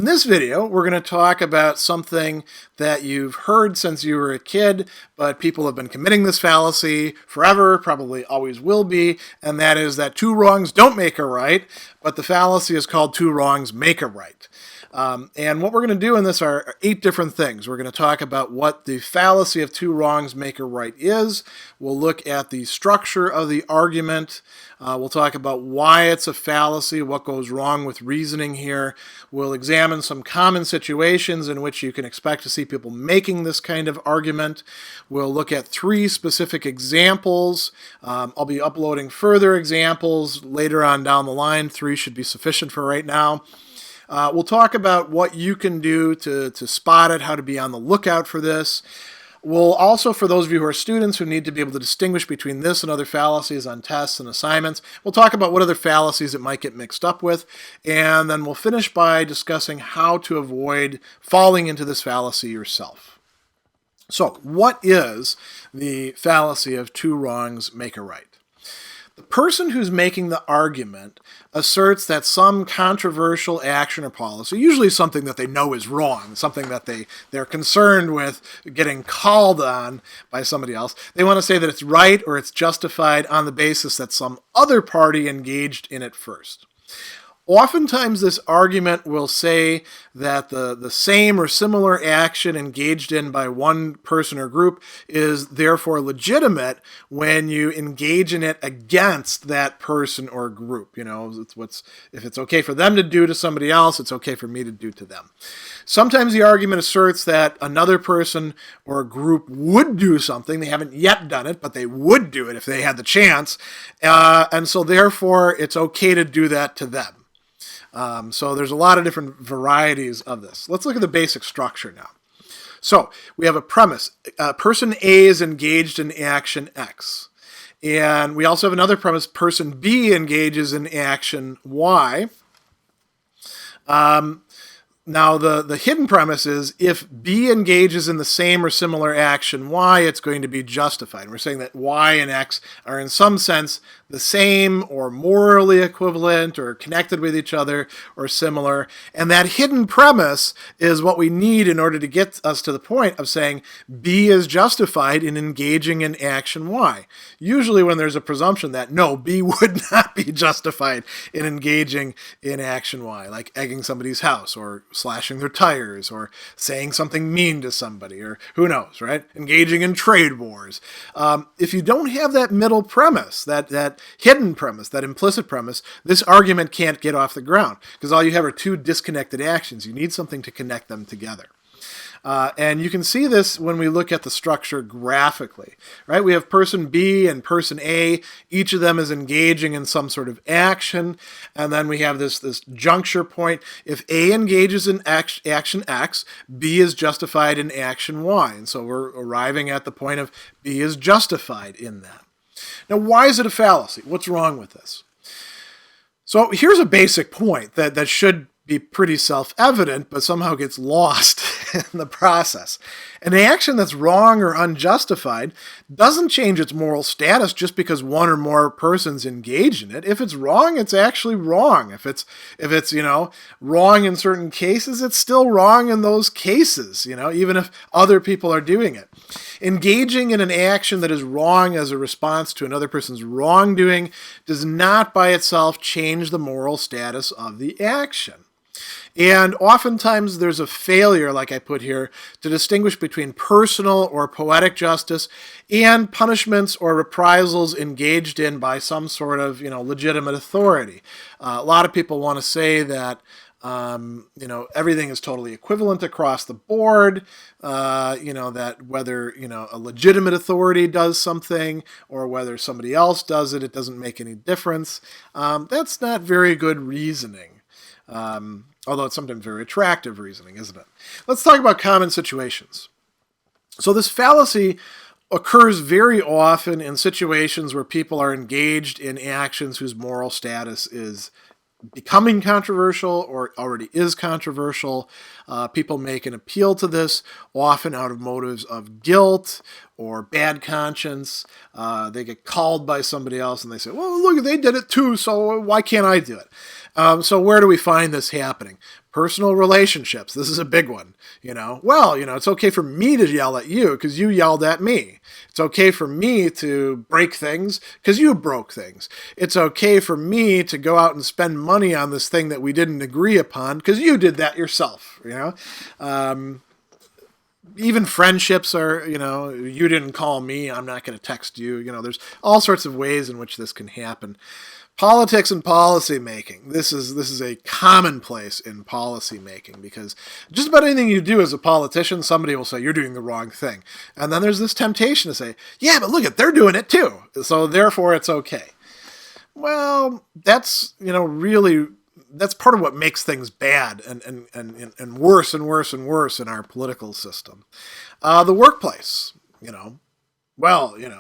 In this video, we're going to talk about something that you've heard since you were a kid, but people have been committing this fallacy forever, probably always will be, and that is that two wrongs don't make a right, but the fallacy is called two wrongs make a right. And what we're going to do in this are 8 different things. We're going to talk about what the fallacy of two wrongs make a right is. We'll look at the structure of the argument. We'll talk about why it's a fallacy, what goes wrong with reasoning here. We'll examine some common situations in which you can expect to see people making this kind of argument. We'll look at 3 specific examples. I'll be uploading further examples later on down the line. 3 should be sufficient for right now. We'll talk about what you can do to spot it, how to be on the lookout for this. We'll also, for those of you who are students who need to be able to distinguish between this and other fallacies on tests and assignments, we'll talk about what other fallacies it might get mixed up with, and then we'll finish by discussing how to avoid falling into this fallacy yourself. So, what is the fallacy of two wrongs make a right? The person who's making the argument asserts that some controversial action or policy, usually something that they know is wrong, something that they're concerned with getting called on by somebody else, they want to say that it's right or it's justified on the basis that some other party engaged in it first. Oftentimes this argument will say that the same or similar action engaged in by one person or group is therefore legitimate when you engage in it against that person or group. You know, if it's okay for them to do to somebody else, it's okay for me to do to them. Sometimes the argument asserts that another person or a group would do something. They haven't yet done it, but they would do it if they had the chance. And so therefore it's okay to do that to them. So there's a lot of different varieties of this. Let's look at the basic structure now. So we have a premise. Person A is engaged in action X. And we also have another premise. Person B engages in action Y. Now, the hidden premise is if B engages in the same or similar action Y, it's going to be justified. We're saying that Y and X are in some sense the same or morally equivalent or connected with each other or similar. And that hidden premise is what we need in order to get us to the point of saying B is justified in engaging in action Y. Usually when there's a presumption that no, B would not be justified in engaging in action Y, like egging somebody's house or slashing their tires or saying something mean to somebody or who knows, right? Engaging in trade wars. If you don't have that middle premise, that hidden premise, that implicit premise, this argument can't get off the ground because all you have are 2 disconnected actions. You need something to connect them together. And you can see this when we look at the structure graphically, right? We have person B and person A. Each of them is engaging in some sort of action. And then we have this juncture point. If A engages in action X, B is justified in action Y. And so we're arriving at the point of B is justified in that. Now, why is it a fallacy? What's wrong with this? So here's a basic point that should be pretty self-evident, but somehow gets lost in the process. An action that's wrong or unjustified doesn't change its moral status just because one or more persons engage in it. If it's wrong, it's actually wrong. If it's wrong in certain cases, it's still wrong in those cases, even if other people are doing it. Engaging in an action that is wrong as a response to another person's wrongdoing does not by itself change the moral status of the action. And oftentimes there's a failure, like I put here, to distinguish between personal or poetic justice and punishments or reprisals engaged in by some sort of, legitimate authority. A lot of people want to say that, everything is totally equivalent across the board, that whether, a legitimate authority does something or whether somebody else does it, it doesn't make any difference. That's not very good reasoning. Although it's sometimes very attractive reasoning, isn't it? Let's talk about common situations. So this fallacy occurs very often in situations where people are engaged in actions whose moral status is becoming controversial or already is controversial. People make an appeal to this, often out of motives of guilt or bad conscience. They get called by somebody else and they say, well, look, they did it too, so why can't I do it? So where do we find this happening? Personal relationships. This is a big one. It's okay for me to yell at you because you yelled at me. It's okay for me to break things because you broke things. It's okay for me to go out and spend money on this thing that we didn't agree upon because you did that yourself. Even friendships are, you didn't call me, I'm not going to text you. There's all sorts of ways in which this can happen. Politics and policy making. This is a commonplace in policy making because just about anything you do as a politician, somebody will say you're doing the wrong thing. And then there's this temptation to say, yeah, but look they're doing it too. So therefore it's okay. Well, that's, really, that's part of what makes things bad and worse and worse and worse in our political system. The workplace,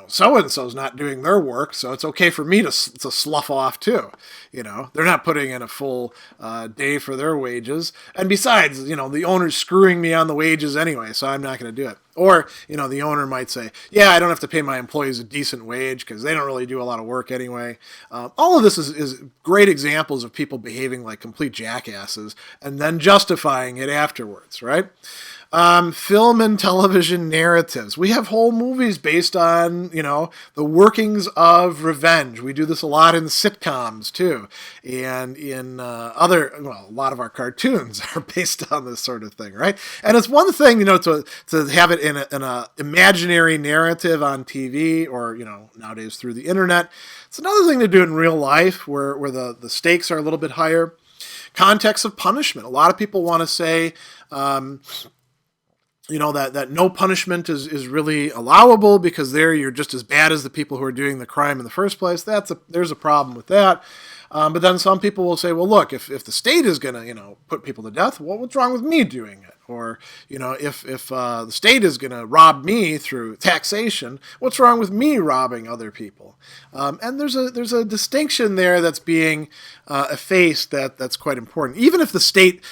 so-and-so's not doing their work, so it's okay for me to slough off too. They're not putting in a full day for their wages. And besides, the owner's screwing me on the wages anyway, so I'm not going to do it. Or, the owner might say, yeah, I don't have to pay my employees a decent wage because they don't really do a lot of work anyway. All of this is great examples of people behaving like complete jackasses and then justifying it afterwards, right? Film and television narratives. We have whole movies based on, the workings of revenge. We do this a lot in sitcoms too. And in a lot of our cartoons are based on this sort of thing, right? And it's one thing, to have it in an imaginary narrative on TV or, nowadays through the internet. It's another thing to do in real life where the stakes are a little bit higher. Context of punishment. A lot of people want to say, that no punishment is really allowable because there you're just as bad as the people who are doing the crime in the first place. There's a problem with that. But then some people will say, well, look, if the state is going to, put people to death, well, what's wrong with me doing it? Or, if the state is going to rob me through taxation, what's wrong with me robbing other people? And there's a distinction there that's being effaced that's quite important. Even if the state,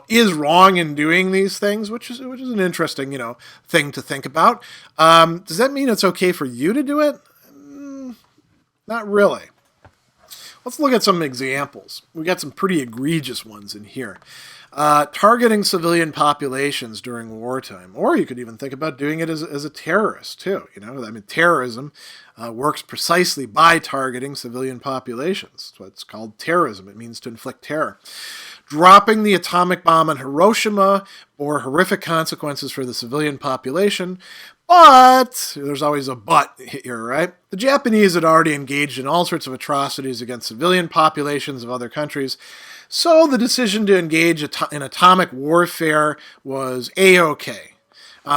is wrong in doing these things, which is an interesting, thing to think about. Does that mean it's okay for you to do it? Not really. Let's look at some examples. We got some pretty egregious ones in here. Targeting civilian populations during wartime. Or you could even think about doing it as a terrorist, too. Terrorism works precisely by targeting civilian populations. That's what it's called terrorism. It means to inflict terror. Dropping the atomic bomb on Hiroshima bore horrific consequences for the civilian population. But, there's always a but here, right? The Japanese had already engaged in all sorts of atrocities against civilian populations of other countries, so the decision to engage in atomic warfare was A-okay.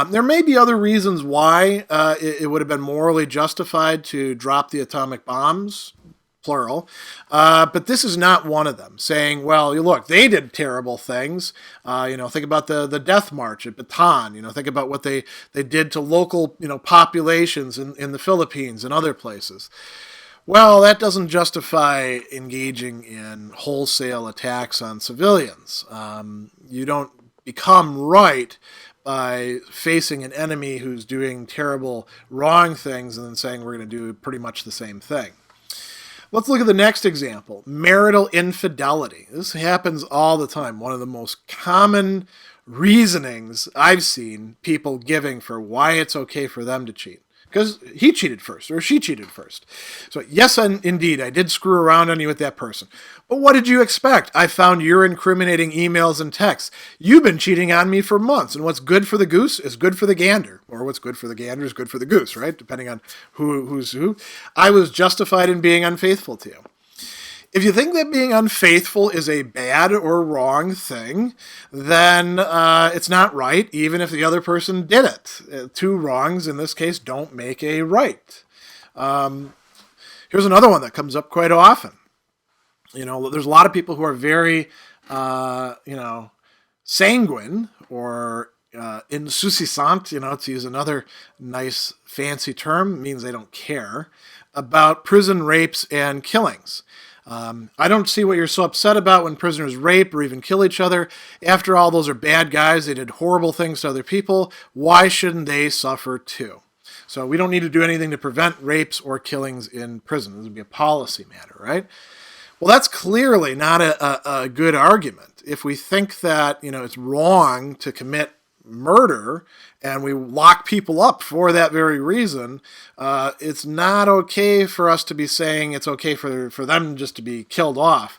There may be other reasons why it would have been morally justified to drop the atomic bombs, plural, but this is not one of them, saying, well, look, they did terrible things. Think about the death march at Bataan. Think about what they did to local, populations in the Philippines and other places. Well, that doesn't justify engaging in wholesale attacks on civilians. You don't become right by facing an enemy who's doing terrible, wrong things and then saying we're going to do pretty much the same thing. Let's look at the next example, marital infidelity. This happens all the time. One of the most common reasonings I've seen people giving for why it's okay for them to cheat. Because he cheated first, or she cheated first. So yes, indeed, I did screw around on you with that person. But what did you expect? I found your incriminating emails and texts. You've been cheating on me for months, and what's good for the goose is good for the gander. Or what's good for the gander is good for the goose, right? Depending on who's who. I was justified in being unfaithful to you. If you think that being unfaithful is a bad or wrong thing, then it's not right, even if the other person did it. Two wrongs, in this case, don't make a right. Here's another one that comes up quite often. There's a lot of people who are very, sanguine or insouciant, to use another nice fancy term, means they don't care, about prison rapes and killings. I don't see what you're so upset about when prisoners rape or even kill each other. After all, those are bad guys. They did horrible things to other people. Why shouldn't they suffer too? So we don't need to do anything to prevent rapes or killings in prison. This would be a policy matter, right? Well, that's clearly not a good argument. If we think that, it's wrong to commit murder and we lock people up for that very reason, it's not okay for us to be saying it's okay for them just to be killed off.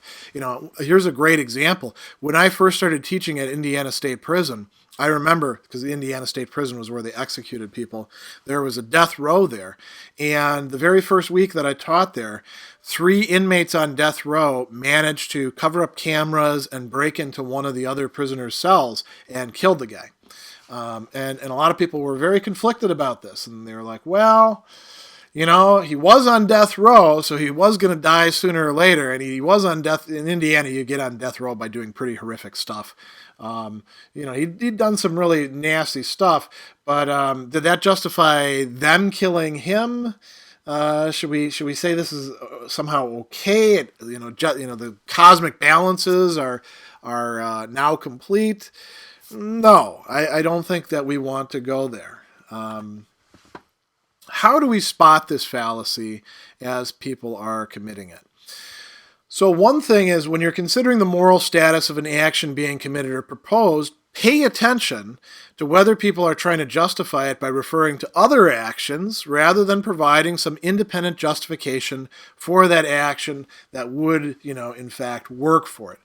Here's a great example. When I first started teaching at Indiana State Prison, I remember, because the Indiana State Prison was where they executed people, there was a death row there. And the very first week that I taught there, 3 inmates on death row managed to cover up cameras and break into one of the other prisoners' cells and killed the guy. And a lot of people were very conflicted about this. And they were like, well, he was on death row, so he was going to die sooner or later. And he was on death. In Indiana, you get on death row by doing pretty horrific stuff. He'd done some really nasty stuff, but did that justify them killing him? Should we say this is somehow okay? The cosmic balances are now complete. No, I don't think that we want to go there. How do we spot this fallacy as people are committing it? So one thing is, when you're considering the moral status of an action being committed or proposed, pay attention to whether people are trying to justify it by referring to other actions rather than providing some independent justification for that action that would, in fact, work for it.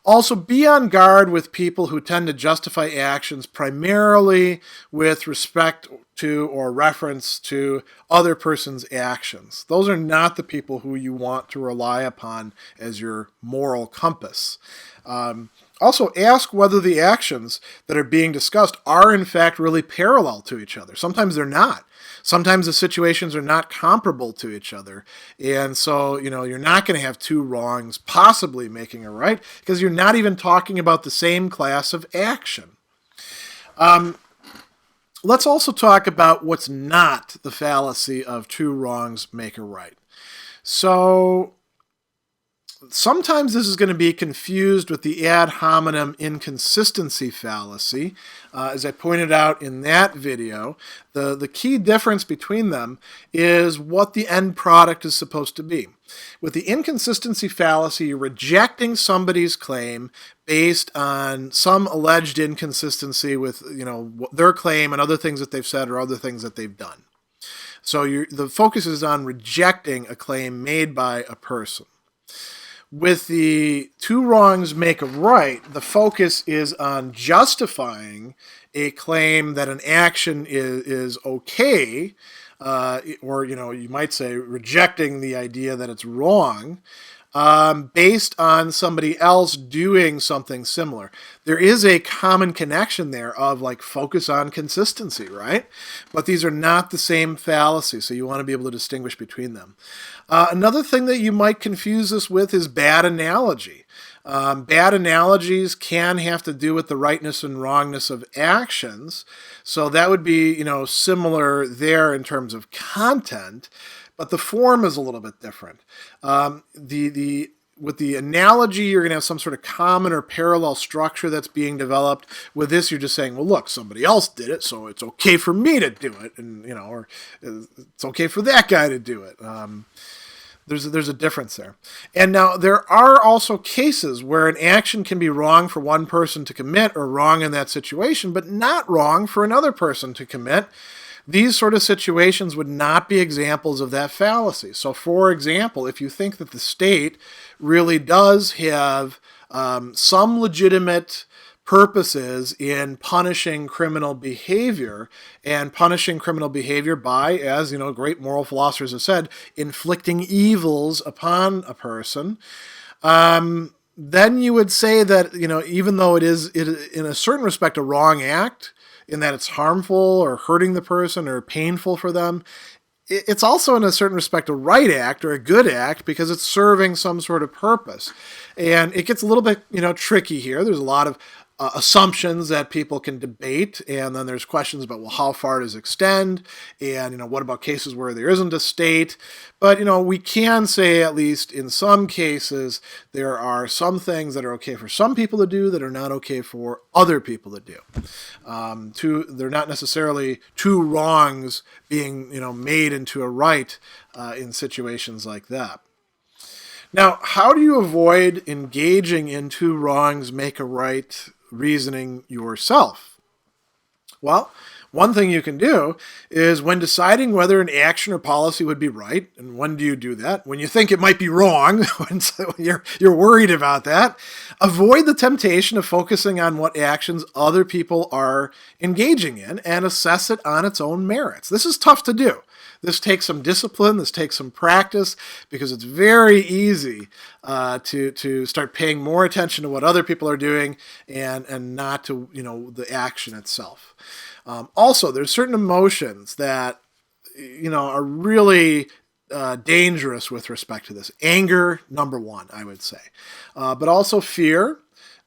Also, be on guard with people who tend to justify actions primarily with respect to or reference to other person's actions. Those are not the people who you want to rely upon as your moral compass. Also, ask whether the actions that are being discussed are in fact really parallel to each other. Sometimes they're not. Sometimes the situations are not comparable to each other. And so, you're not going to have 2 wrongs possibly making a right, because you're not even talking about the same class of action. Let's also talk about what's not the fallacy of 2 wrongs make a right. So sometimes this is going to be confused with the ad hominem inconsistency fallacy. As I pointed out in that video, the key difference between them is what the end product is supposed to be. With the inconsistency fallacy, you're rejecting somebody's claim based on some alleged inconsistency with their claim and other things that they've said or other things that they've done. So the focus is on rejecting a claim made by a person. With the 2 wrongs make a right, the focus is on justifying a claim that an action is okay, or you might say rejecting the idea that it's wrong, based on somebody else doing something similar. There is a common connection there of focus on consistency, right? But these are not the same fallacy, so you want to be able to distinguish between them. Another thing that you might confuse this with is bad analogy. Bad analogies can have to do with the rightness and wrongness of actions, so that would be similar there in terms of content, but the form is a little bit different. With the analogy, you're going to have some sort of common or parallel structure that's being developed. With this, you're just saying, well, look, somebody else did it, so it's okay for me to do it, and or it's okay for that guy to do it. There's a difference there. And now there are also cases where an action can be wrong for one person to commit or wrong in that situation, but not wrong for another person to commit. These sort of situations would not be examples of that fallacy. So, for example, if you think that the state really does have some legitimate purposes in punishing criminal behavior, and punishing criminal behavior by, as great moral philosophers have said, inflicting evils upon a person, then you would say that even though it is in a certain respect a wrong act, in that it's harmful or hurting the person or painful for them, it's also in a certain respect a right act or a good act because it's serving some sort of purpose. And it gets a little bit tricky here. There's a lot of assumptions that people can debate, and then there's questions about, well, how far does it extend, and what about cases where there isn't a state? But we can say, at least in some cases, there are some things that are okay for some people to do that are not okay for other people to do. They're not necessarily two wrongs being made into a right in situations like that. Now, how do you avoid engaging in two wrongs make a right reasoning yourself? Well, one thing you can do is, when deciding whether an action or policy would be right, and when do you do that? When you think it might be wrong, when you're worried about that, avoid the temptation of focusing on what actions other people are engaging in and assess it on its own merits. This is tough to do. This takes some discipline, this takes some practice, because it's very easy to start paying more attention to what other people are doing and not to the action itself. Also, there's certain emotions that are really dangerous with respect to this. Anger, number one, I would say, but also fear.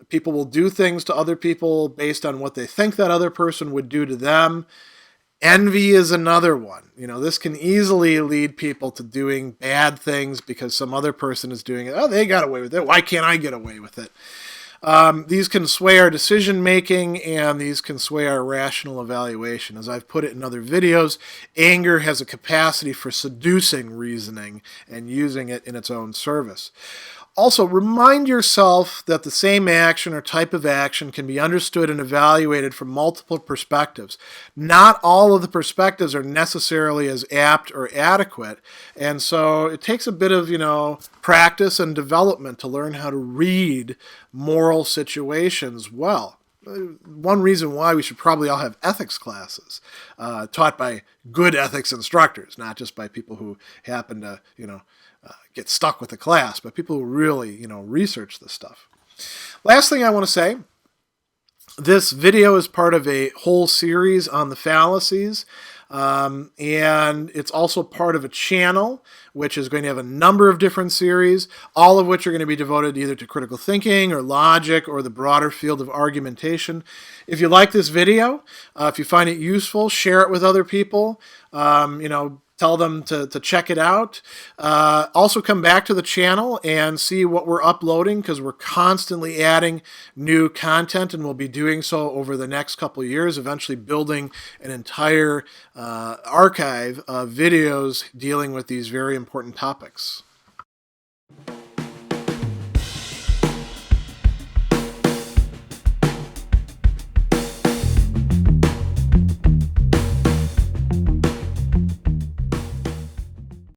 People will do things to other people based on what they think that other person would do to them. Envy is another one. This can easily lead people to doing bad things because some other person is doing it. Oh, they got away with it. Why can't I get away with it? These can sway our decision making, and these can sway our rational evaluation. As I've put it in other videos, anger has a capacity for seducing reasoning and using it in its own service. Also, remind yourself that the same action or type of action can be understood and evaluated from multiple perspectives. Not all of the perspectives are necessarily as apt or adequate, and so it takes a bit of, practice and development to learn how to read moral situations well. One reason why we should probably all have ethics classes taught by good ethics instructors, not just by people who happen to, get stuck with the class, but people who really, research this stuff. Last thing I want to say, this video is part of a whole series on the fallacies, and it's also part of a channel which is going to have a number of different series, all of which are going to be devoted either to critical thinking or logic or the broader field of argumentation. If you like this video, if you find it useful, share it with other people. Tell them to check it out. Also come back to the channel and see what we're uploading, because we're constantly adding new content, and we'll be doing so over the next couple of years, eventually building an entire archive of videos dealing with these very important topics.